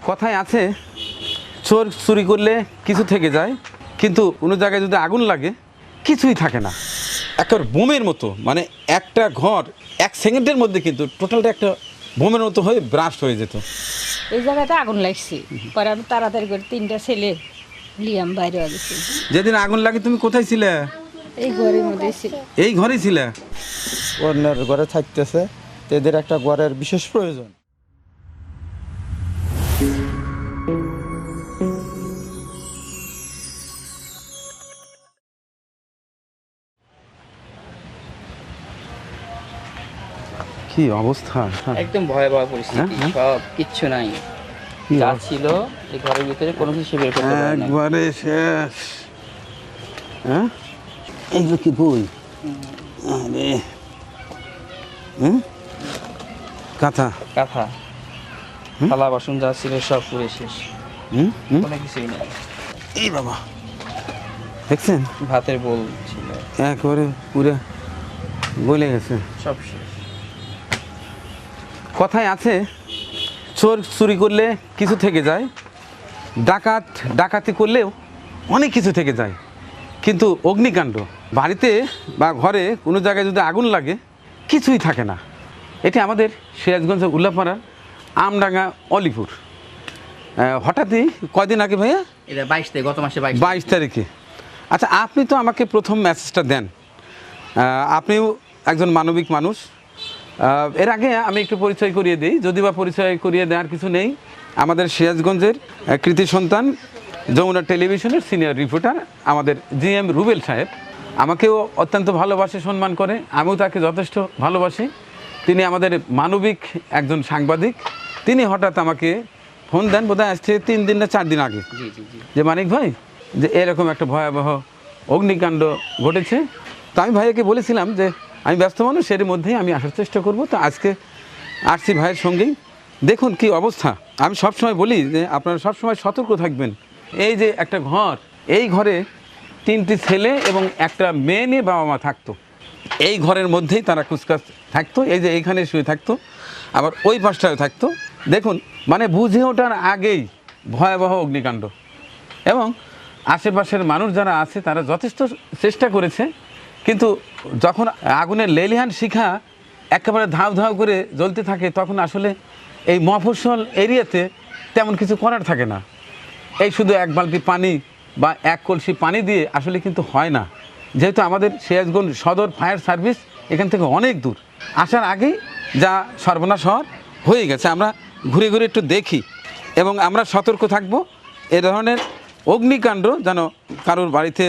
কথায় আছে চোর চুরি করলে কিছু থেকে যায়, কিন্তু কোনো জায়গায় যদি আগুন লাগে কিছুই থাকে না। একবার বোমের মতো, মানে একটা ঘর 1 সেকেন্ডের মধ্যে কিন্তু টোটালটা একটা বোমের মতো হয়ে ব্রাস্ট হয়ে যেত। এই জায়গাতে আগুন লাগছে, পরে আমি তাড়াতাড়ি করে 3টা ছেলে লিয়াম বাইরে গেছি। যেদিন আগুন লাগে তুমি কোথায় ছিলে? এই ঘরের মধ্যে ছিল। এই ঘরেই ছিলে? অন্যের ঘরে থাকতেছে, এদের একটা ঘরের বিশেষ প্রয়োজন। কি অবস্থা! একদম ভয়াবহ পরিস্থিতি, হ্যাঁ? সব কিচ্ছু নাই, যা ছিল এই ঘরের ভিতরে কোনো কিছু বের করতে পারে না। একবারে শেষ। হ্যাঁ, এইগুলো কি বই? আরে কাঁথা। কাঁথা, থালা বাসন যা ছিল সব পুরে শেষ, কোনো কিছুই নেই। এই বাবা, দেখছেন ভাতের বোল ছিল, একবারে পুরো গলে গেছে। সব শেষ। কথায় আছে চোর চুরি করলে কিছু থেকে যায়, ডাকাত ডাকাতি করলেও অনেক কিছু থেকে যায়, কিন্তু অগ্নিকাণ্ড বাড়িতে বা ঘরে কোনো জায়গায় যদি আগুন লাগে কিছুই থাকে না। এটি আমাদের সিরাজগঞ্জের উল্লাপাড়ার আমডাঙ্গা অলিপুর। হঠাৎই কয়দিন আগে ভাইয়া? এটা 22 তারিখ, গত মাসে 22 তারিখে। আচ্ছা, আপনি তো আমাকে প্রথম মেসেজটা দেন, আপনিও একজন মানবিক মানুষ। এর আগে আমি একটু পরিচয় করিয়ে দিই, যদি বা পরিচয় করিয়ে দেওয়ার কিছু নেই। আমাদের সিরাজগঞ্জের কৃতি সন্তান, যমুনা টেলিভিশনের সিনিয়র রিপোর্টার আমাদের GM রুবেল সাহেব আমাকেও অত্যন্ত ভালোবাসে, সম্মান করে, আমিও তাকে যথেষ্ট ভালোবাসি। তিনি আমাদের মানবিক একজন সাংবাদিক। তিনি হঠাৎ আমাকে ফোন দেন, বোধহয় আসছে 3 দিন না 4 দিন আগে, জি জি জি, যে মানিক ভাই, যে এরকম একটা ভয়াবহ অগ্নিকাণ্ড ঘটেছে। তো আমি ভাইয়াকে বলেছিলাম যে আমি ব্যস্ত মানুষ, এর মধ্যেই আমি আসার চেষ্টা করব। তো আজকে আসছি ভাইয়ের সঙ্গেই। দেখুন কি অবস্থা। আমি সবসময় বলি যে আপনারা সবসময় সতর্ক থাকবেন। এই যে একটা ঘর, এই ঘরে 3টি ছেলে এবং একটা মেয়ে নিয়ে বাবা মা থাকতো। এই ঘরের মধ্যেই তারা কুচকাচ থাকতো, এই যে এইখানে শুয়ে থাকতো, আবার ওই পাশটায় থাকতো। দেখুন, মানে বুঝে ওঠার আগেই ভয়াবহ অগ্নিকাণ্ড। এবং আশেপাশের মানুষ যারা আছে তারা যথেষ্ট চেষ্টা করেছে, কিন্তু যখন আগুনের লেলিহান শিখা একেবারে ধাউ ধাউ করে জ্বলতে থাকে, তখন আসলে এই মফস্বল এরিয়াতে তেমন কিছু করার থাকে না। এই শুধু 1 বালতি পানি বা 1 কলসি পানি দিয়ে আসলে কিন্তু হয় না, যেহেতু আমাদের সিরাজগঞ্জ সদর ফায়ার সার্ভিস এখান থেকে অনেক দূর। আসার আগেই যা সর্বনাশ হওয়ার হয়ে গেছে। আমরা ঘুরে ঘুরে একটু দেখি এবং আমরা সতর্ক থাকব, এ ধরনের অগ্নিকাণ্ড যেন কারোর বাড়িতে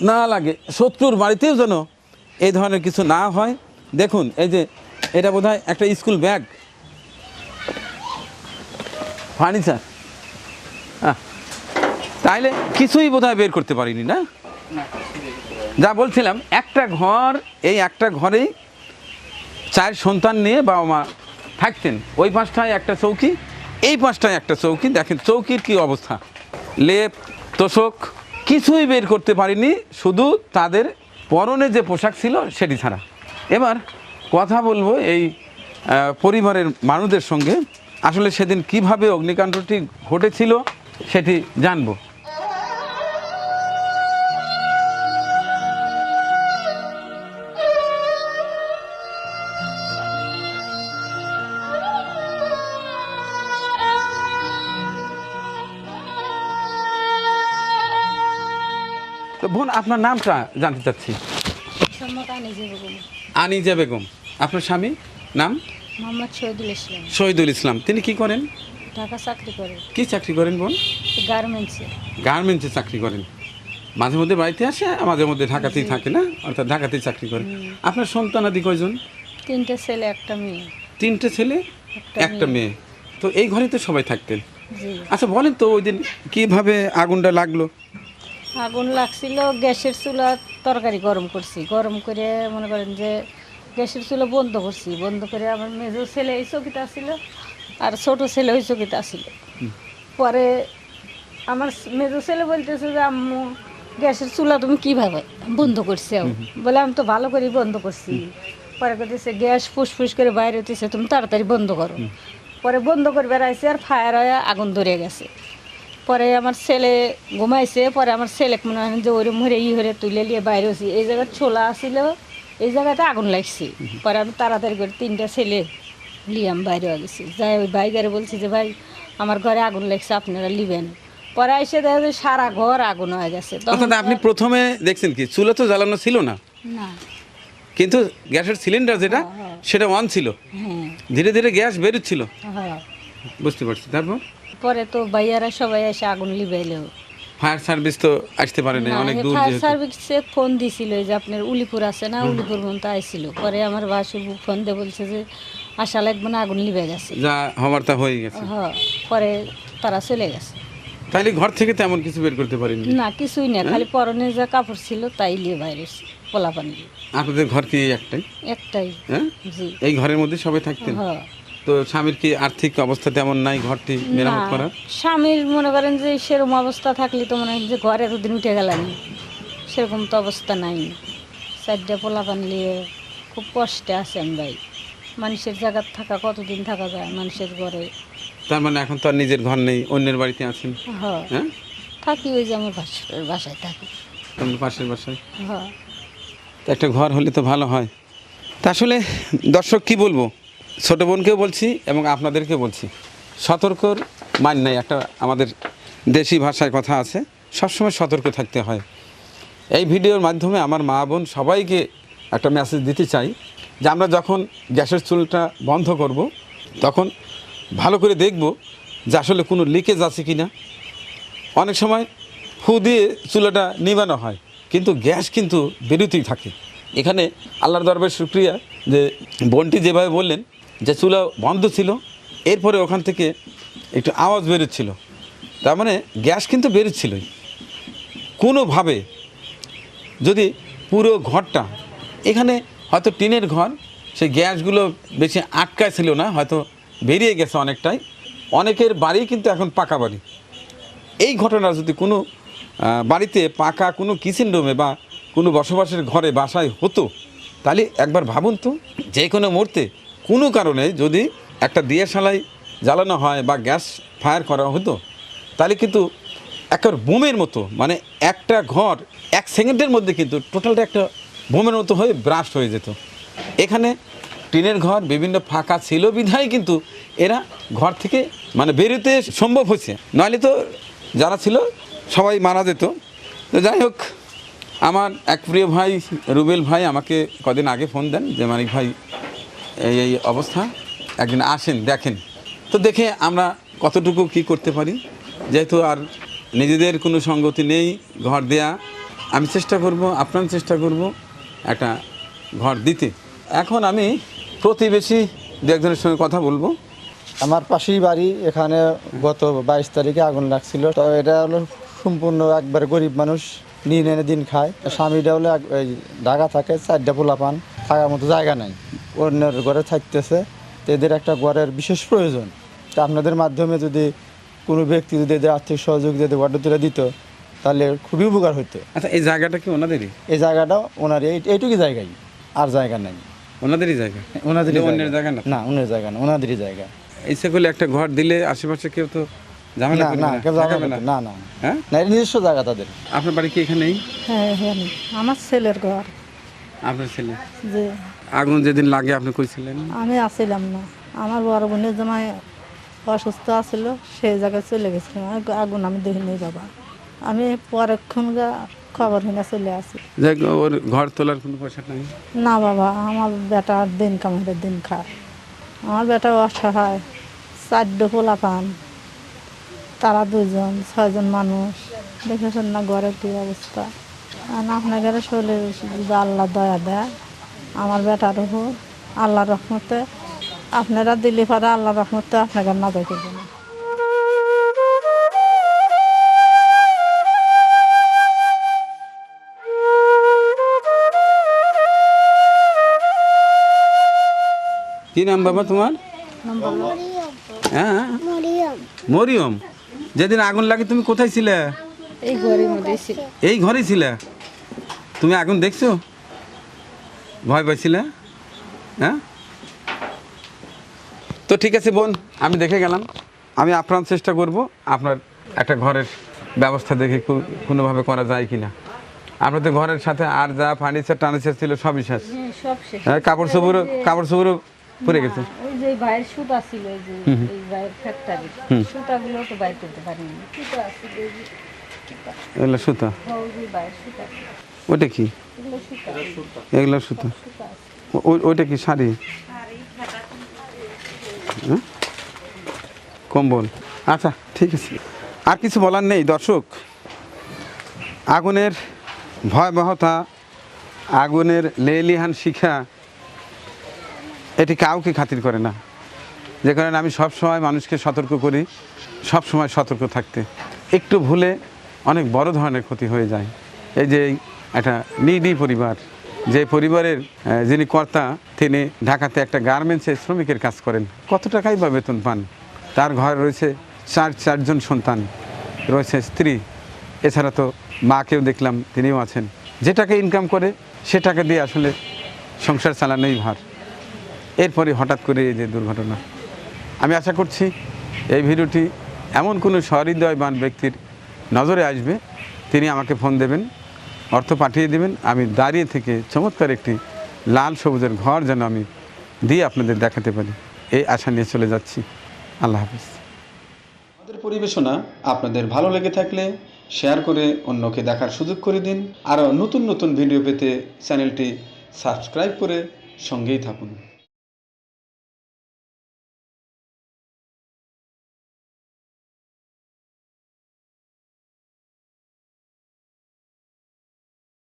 না লাগে, শত্রুর বাড়িতেও যেন এই ধরনের কিছু না হয়। দেখুন, এই যে এটা বোধহয় একটা স্কুল ব্যাগ, ফার্নিচার। তাইলে কিছুই বোধহয় বের করতে পারিনি না? যা বলছিলাম, একটা ঘর, এই একটা ঘরেই 4 সন্তান নিয়ে বাবা মা থাকতেন। ওই পাশটায় একটা চৌকি, এই পাশটায় একটা চৌকি। দেখেন চৌকির কি অবস্থা, লেপ তোষক কিছুই বের করতে পারিনি, শুধু তাদের পরনে যে পোশাক ছিল সেটি ছাড়া। এবার কথা বলবো এই পরিবারের মানুষদের সঙ্গে, আসলে সেদিন কিভাবে অগ্নিকাণ্ডটি ঘটেছিল সেটি জানবো। তো বোন, আপনার নামটা জানতে চাচ্ছি। সম্মতা নিজে বেগম। আনিজা বেগম। আপনার স্বামী নাম? মোহাম্মদ শহীদুল ইসলাম। শহীদুল ইসলাম। তিনি কি করেন? ঢাকা চাকরি করে, কি চাকরি করেন বোন? গার্মেন্টসে। গার্মেন্টসে চাকরি করেন। মাঝে মধ্যে বাড়িতে আসে, মাঝে মধ্যে ঢাকাতেই থাকে না, অর্থাৎ ঢাকাতেই চাকরি করে। আপনার সন্তানাদি কয়জন? 3টে ছেলে, একটা মেয়ে। 3টে ছেলে, একটা মেয়ে। তো এই ঘরে তো সবাই থাকতেন। জি। আচ্ছা বলেন তো, ওই দিন কীভাবে আগুনটা লাগলো? আগুন লাগছিল, গ্যাসের চুলা তরকারি গরম করছি, গরম করে মনে করেন যে গ্যাসের চুলা বন্ধ করছি, বন্ধ করে আমার মেজো ছেলে এই চকিতে আসছিল আর ছোট ছেলে ওই চকিতে আসছিল। পরে আমার মেজো ছেলে বলতেছে যে আম্মু, গ্যাসের চুলা তুমি কীভাবে বন্ধ করছো? বলে আমি তো ভালো করেই বন্ধ করছি। পরে করতেছে গ্যাস ফুসফুস করে বাইরে হতেছে, তুমি তাড়াতাড়ি বন্ধ করো। পরে বন্ধ করে বেড়াইছে আর ফায়ার হয়ে আগুন ধরে গেছে। পরে আমার ছেলে ঘুমাইছে, পরে আমার ছেলে মনে হয় যে ওরে মরে হরে তুলে নিয়ে বাইরে হয়েছি। এই জায়গায় ছোলা আসছিল, এই জায়গাতে আগুন লাগছে। পরে আমি তাড়াতাড়ি করে 3টা ছেলে নিয়ে আমি বাইরে হয়ে গেছি। যাই ওই ভাইগারে বলছি যে ভাই আমার ঘরে আগুন লাগছে, আপনারা নিবেন। পরে এসে দেখা যায় সারা ঘর আগুন হয়ে গেছে। অর্থাৎ আপনি প্রথমে দেখছেন কি চুলা তো জ্বালানো ছিল না, না, কিন্তু গ্যাসের সিলিন্ডার যেটা সেটা অন ছিল, হ্যাঁ ধীরে ধীরে গ্যাস বেরোচ্ছিল। হ্যাঁ। বুঝতে পারছি। তারপর পরে তো ভাইয়ারা সবাই এসে আগুন লিবাইলো। ফায়ার সার্ভিস তো আসতে পারে না, অনেক দূর ফায়ার যেহেতু। সার্ভিসে ফোন দিছিল যে আপনার উলিপুর আছে না, উলিপুর পর্যন্ত আইছিল। পরে আমার বাসুর ফোন দিয়ে বলছে যে আশা লাগবে না, আগুন লিবে গেছে। যা হওয়ার তা হয়ে গেছে। হ্যাঁ, পরে তারা চলে গেছে। তাইলে ঘর থেকে তেমন কিছু বের করতে পারেনি? না, কিছুই না, খালি পরনে যা কাপড় ছিল তাই নিয়ে বাইরে পোলা পানি। আপনাদের ঘর কি একটাই? একটাই। হ্যাঁ, জি। এই ঘরের মধ্যে সবাই থাকতেন? হ্যাঁ। তো স্বামীর কি আর্থিক অবস্থা তেমন নাই ঘরটি মেরামত না, করা? স্বামীর মনে করেন যে সেরকম অবস্থা থাকলে তো মনে হয় যে ঘরে এতদিন উঠে গেলাম, সেরকম তো অবস্থা নাই। 4টা পোলা পানি নিয়ে খুব কষ্টে আছেন ভাই। মানুষের জায়গায় থাকা কতদিন থাকা যায় মানুষের ঘরে? তার মানে এখন তো আর নিজের ঘর নেই, অন্যের বাড়িতে আছেন? হ্যাঁ, হ্যাঁ, থাকি ওই যে আমার বাসায় থাকি। আপনার পাশের বাসায়? হ্যাঁ। তো একটা ঘর হলে তো ভালো হয়। তা আসলে দর্শক কি বলবো, ছোটো বোনকেও বলছি এবং আপনাদেরকে বলছি, সতর্কর মান নাই। একটা আমাদের দেশি ভাষায় কথা আছে, সবসময় সতর্ক থাকতে হয়। এই ভিডিওর মাধ্যমে আমার মা বোন সবাইকে একটা মেসেজ দিতে চাই যে আমরা যখন গ্যাসের চুলটা বন্ধ করব তখন ভালো করে দেখব যে আসলে কোনো লিকেজ আছে কি না। অনেক সময় ফু দিয়ে চুলাটা নিবানো হয়, কিন্তু গ্যাস কিন্তু বেরোতেই থাকে। এখানে আল্লাহর দরবারে শুকরিয়া যে বোনটি যেভাবে বললেন যে চুলা বন্ধ ছিল, এরপরে ওখান থেকে একটু আওয়াজ বেরোচ্ছিল, তার মানে গ্যাস কিন্তু বেরোচ্ছিলই। কোনোভাবে যদি পুরো ঘরটা, এখানে হয়তো টিনের ঘর, সেই গ্যাসগুলো বেশি আটকায় ছিল না, হয়তো বেরিয়ে গেছে অনেকটাই। অনেকের বাড়ি কিন্তু এখন পাকা বাড়ি। এই ঘটনা যদি কোনো বাড়িতে পাকা কোনো কিচেন রুমে বা কোনো বসবাসের ঘরে বাসায় হতো, তাহলে একবার ভাবুন তো, যে কোনো মুহূর্তে কোনো কারণে যদি একটা দিয়াশালাই জ্বালানো হয় বা গ্যাস ফায়ার করা হতো, তাহলে কিন্তু একটা বোমের মতো, মানে একটা ঘর 1 সেকেন্ডের মধ্যে কিন্তু টোটালটা একটা বোমের মতো হয়ে ব্রাস্ট হয়ে যেত। এখানে টিনের ঘর বিভিন্ন ফাঁকা ছিল বিধায় কিন্তু এরা ঘর থেকে মানে বেরোতে সম্ভব হয়েছে, নইলে তো যারা ছিল সবাই মারা যেত। তো যাই হোক, আমার এক প্রিয় ভাই রুবেল ভাই আমাকে কদিন আগে ফোন দেন যে মানিক ভাই এই অবস্থা, একদিন আসেন দেখেন। তো দেখে আমরা কতটুকু কি করতে পারি, যেহেতু আর নিজেদের কোনো সঙ্গতি নেই ঘর দেয়া, আমি চেষ্টা করব, আপনার চেষ্টা করব একটা ঘর দিতে। এখন আমি প্রতিবেশী দু একজনের সঙ্গে কথা বলবো। আমার পাশেই বাড়ি, এখানে গত 22 তারিখে আগুন লাগছিল। তো এটা হলো সম্পূর্ণ একবার গরিব মানুষ, নিয়ে এনে দিন খায়। স্বামীটা হলো ওই ঢাকা থাকে, 4টা পোলাপান, থাকার মতো জায়গা নাই, অন্যের ঘরে থাকতেছে। তো এদের একটা ঘরের বিশেষ প্রয়োজন। তো আপনাদের মাধ্যমে যদি কোনো ব্যক্তি যদি এদের আর্থিক সহযোগিতা যদি ঘরটা তুলে দিত, তাহলে খুবই উপকার হতো। আচ্ছা, এই জায়গাটা কি ওনাদেরই? এই জায়গাটা ওনার এইটুকু জায়গায়, আর জায়গা নাই। ওনাদেরই জায়গা? ওনাদেরই অন্যের জায়গা না? না, অন্যের জায়গা না, ওনাদেরই জায়গা। ইচ্ছে করলে একটা ঘর দিলে আশেপাশে কেউ তো ঝামেলা না করবে না, না, কেউ জায়গা দেখাবে না? না না হ্যাঁ, না, এটা নিজস্ব জায়গা তাদের। আপনার বাড়ি কি এখানেই? হ্যাঁ হ্যাঁ, আমার ছেলের ঘর। আপনার ছেলে? যে আগুন যেদিন লাগে আপনি কইছিলেন? আমি আসছিলাম না, আমার বড় বোনের জামাই অসুস্থ আছিল, সেই জায়গায় চলে গেছিলাম। আগুন আমি দেখিনি বাবা, আমি পরক্ষণ খবর হিনে চলে আসি। যাই হোক, ওর ঘর তোলার কোনো পয়সা নাই? না বাবা, আমার বেটা দিন কামাইতে দিন খায়, আমার বেটা অসহায়, 4 পোলা পান, তারা 2জন 6জন মানুষ, দেখেছেন না ঘরের কী অবস্থা। আর আপনার ঘরে শরীর যদি আল্লাহ দয়া দেয় আমার বেটার উপর, আল্লাহ রহমতে আপনারা দিলে পারে, আল্লাহ রহমতে আপনাকে না যাই করবে না। কি নাম বাবা তোমার? হ্যাঁ, মরিয়ম। যেদিন আগুন লাগে তুমি কোথায় ছিলে? এই ঘরের মধ্যে ছিল। এই ঘরেই ছিলে? তুমি আগুন দেখছো? ভয় পাইছিলে? হ্যাঁ, তো ঠিক আছে বোন, আমি দেখে গেলাম। আমি আপ্রাণ চেষ্টা করব আপনার একটা ঘরের ব্যবস্থা দেখে কোনোভাবে করা যায় কি না। আপনাদের ঘরের সাথে আর যা ফার্নিচার টার্নিচার ছিল সবই শেষ। হ্যাঁ, সব শেষ। হ্যাঁ, কাপড় চোপড়ও পরে গেছে। ওই যে ভাইয়ের সুতা ছিল, এই যে এই ভাইয়ের ফ্যাক্টরি, সুতাগুলো তো বাইর করতে পারিনি। সুতা আছিল, এই যে সুতা। এগুলো সুতা, ওই যে ভাইয়ের সুতা ছিল। ওইটা কি? এগুলো সুতা। এগুলো সুতা। সুতা আছে। ওইটা কি শাড়ি? হ্যাঁ? কম্বল। আচ্ছা ঠিক আছে, আর কিছু বলার নেই। দর্শক, আগুনের ভয়াবহতা, আগুনের লেলিহান শিখা, এটি কাউকে খাতির করে না। যে কারণে আমি সবসময় মানুষকে সতর্ক করি সব সময় সতর্ক থাকতে। একটু ভুলে অনেক বড় ধরনের ক্ষতি হয়ে যায়। এই যে একটা নিডি পরিবার, যে পরিবারের যিনি কর্তা, তিনি ঢাকাতে একটা গার্মেন্টসে শ্রমিকের কাজ করেন। কত টাকাই বা বেতন পান? তার ঘরে রয়েছে চারজন সন্তান, রয়েছে স্ত্রী, এছাড়া তো মাকেও দেখলাম তিনিও আছেন। যে টাকা ইনকাম করে সে টাকা দিয়ে আসলে সংসার চালানোই ভার। এরপরে হঠাৎ করে এই যে দুর্ঘটনা। আমি আশা করছি এই ভিডিওটি এমন কোনো সহৃদয়বান ব্যক্তির নজরে আসবে, তিনি আমাকে ফোন দেবেন, অর্থ পাঠিয়ে দেবেন। আমি দাঁড়িয়ে থেকে চমৎকার একটি লাল সবুজের ঘর যেন আমি দিয়ে আপনাদের দেখাতে পারি, এই আশা নিয়ে চলে যাচ্ছি। আল্লাহ হাফিজ। আমাদের পরিবেশনা আপনাদের ভালো লেগে থাকলে শেয়ার করে অন্যকে দেখার সুযোগ করে দিন। আরও নতুন নতুন ভিডিও পেতে চ্যানেলটি সাবস্ক্রাইব করে সঙ্গেই থাকুন।